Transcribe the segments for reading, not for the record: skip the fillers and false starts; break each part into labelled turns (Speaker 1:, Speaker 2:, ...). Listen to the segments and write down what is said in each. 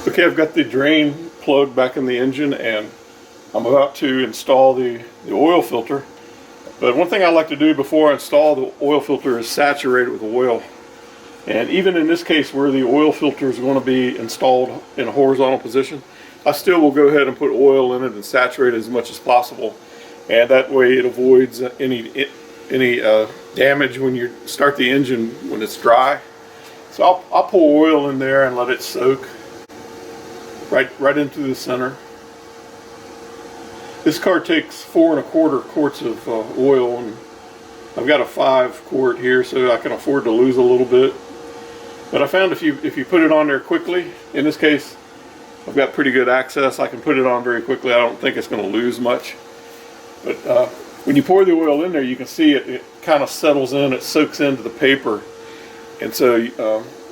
Speaker 1: Okay, I've got the drain plug back in the engine and I'm about to install the oil filter. But one thing I like to do before I install the oil filter is saturate it with oil. And even in this case where the oil filter is going to be installed in a horizontal position, I still will go ahead and put oil in it and saturate it as much as possible. And that way it avoids any damage when you start the engine when it's dry. So I'll pour oil in there and let it soak right into the center. This car takes 4 1/4 quarts of oil, and I've got a 5 quart here, so I can afford to lose a little bit. But I found if you put it on there quickly, in this case, I've got pretty good access. I can put it on very quickly. I don't think it's going to lose much. But when you pour the oil in there, you can see it kind of settles in. It soaks into the paper, and so you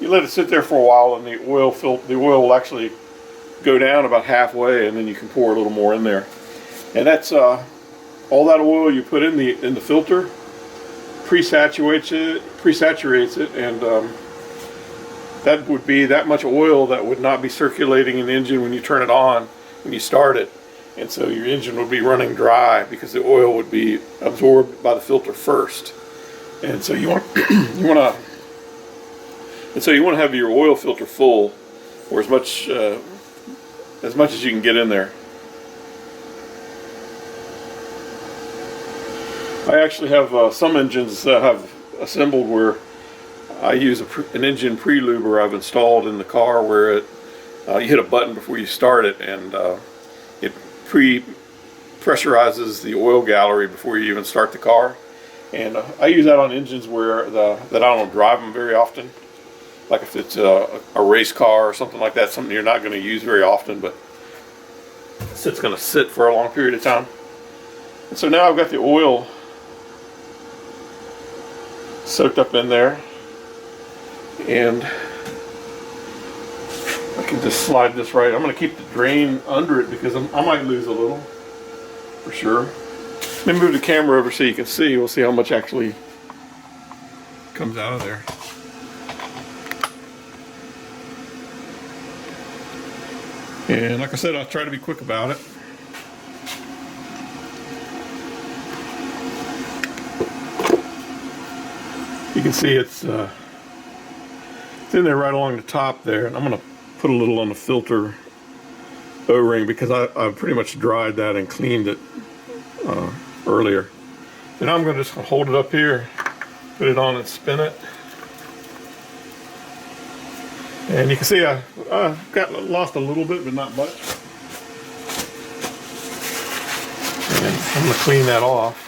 Speaker 1: let it sit there for a while, and the oil will actually go down about halfway, and then you can pour a little more in there. And that's all that oil you put in the filter pre-saturates it, and that would be that much oil that would not be circulating in the engine when you turn it on, when you start it. And so your engine would be running dry because the oil would be absorbed by the filter first. And so you want to have your oil filter full, or as much as you can get in there. I actually have some engines that have assembled where I use an engine pre-luber I've installed in the car, where you hit a button before you start it, and it pre-pressurizes the oil gallery before you even start the car. And I use that on engines where that I don't drive them very often. Like if it's a race car or something like that, something you're not going to use very often, but it's going to sit for a long period of time. And so now I've got the oil soaked up in there, and I can just slide this right. I'm going to keep the drain under it because I might lose a little, for sure. Let me move the camera over so you can see. We'll see how much actually comes out of there. And like I said, I'll try to be quick about it. You can see it's in there right along the top there, and I'm going to put a little on the filter O-ring because I pretty much dried that and cleaned it earlier. So now I'm going to just hold it up here, put it on and spin it. And you can see I lost a little bit, but not much. And I'm going to clean that off.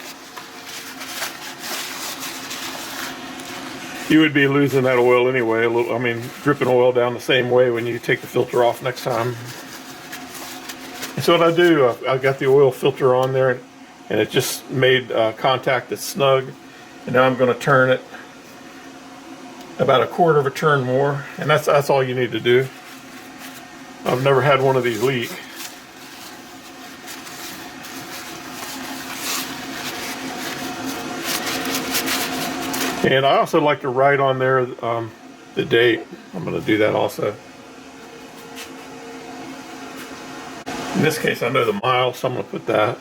Speaker 1: You would be losing that oil anyway. Dripping oil down the same way when you take the filter off next time. And so what I do, I've got the oil filter on there, and it just made contact that's snug. And now I'm going to turn it about 1/4 of a turn more, and that's all you need to do. I've never had one of these leak. And I also like to write on there the date. I'm going to do that also. In this case, I know the miles, so I'm going to put that.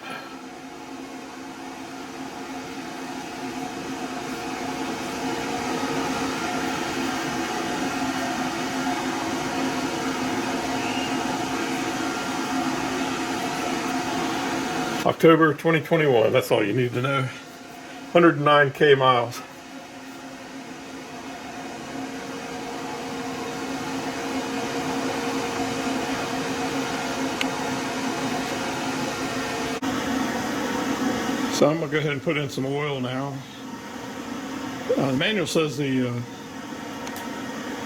Speaker 1: October 2021, that's all you need to know. 109K miles. So I'm going to go ahead and put in some oil now. The manual says the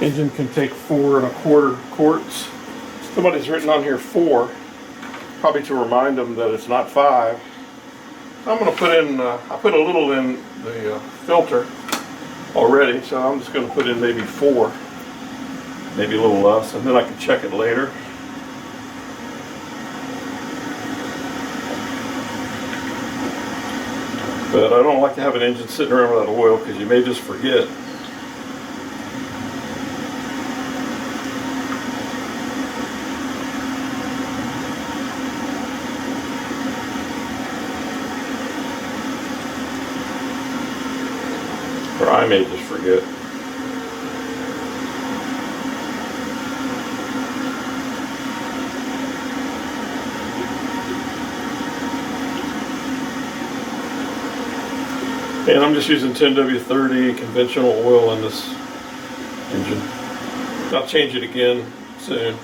Speaker 1: engine can take 4 1/4 quarts. Somebody's written on here 4. Probably to remind them that it's not 5. I'm going to put in, I put a little in the filter already, so I'm just going to put in maybe 4, maybe a little less, and then I can check it later. But I don't like to have an engine sitting around without oil because you may just forget. I may just forget. And I'm just using 10W30 conventional oil in this engine. I'll change it again soon.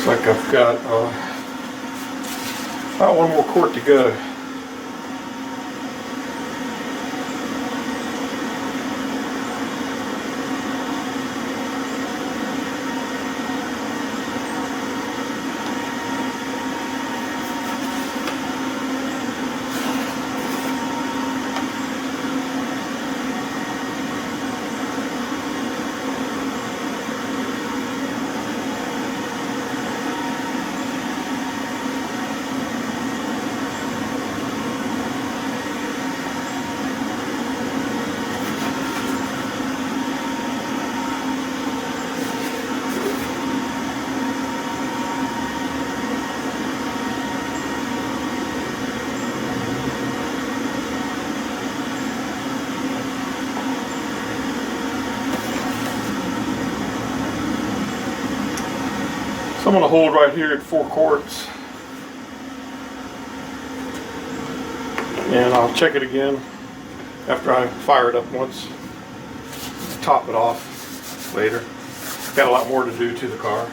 Speaker 1: Looks like I've got about one more quart to go. So I'm going to hold right here at 4 quarts, and I'll check it again after I fire it up once, top it off later. Got a lot more to do to the car.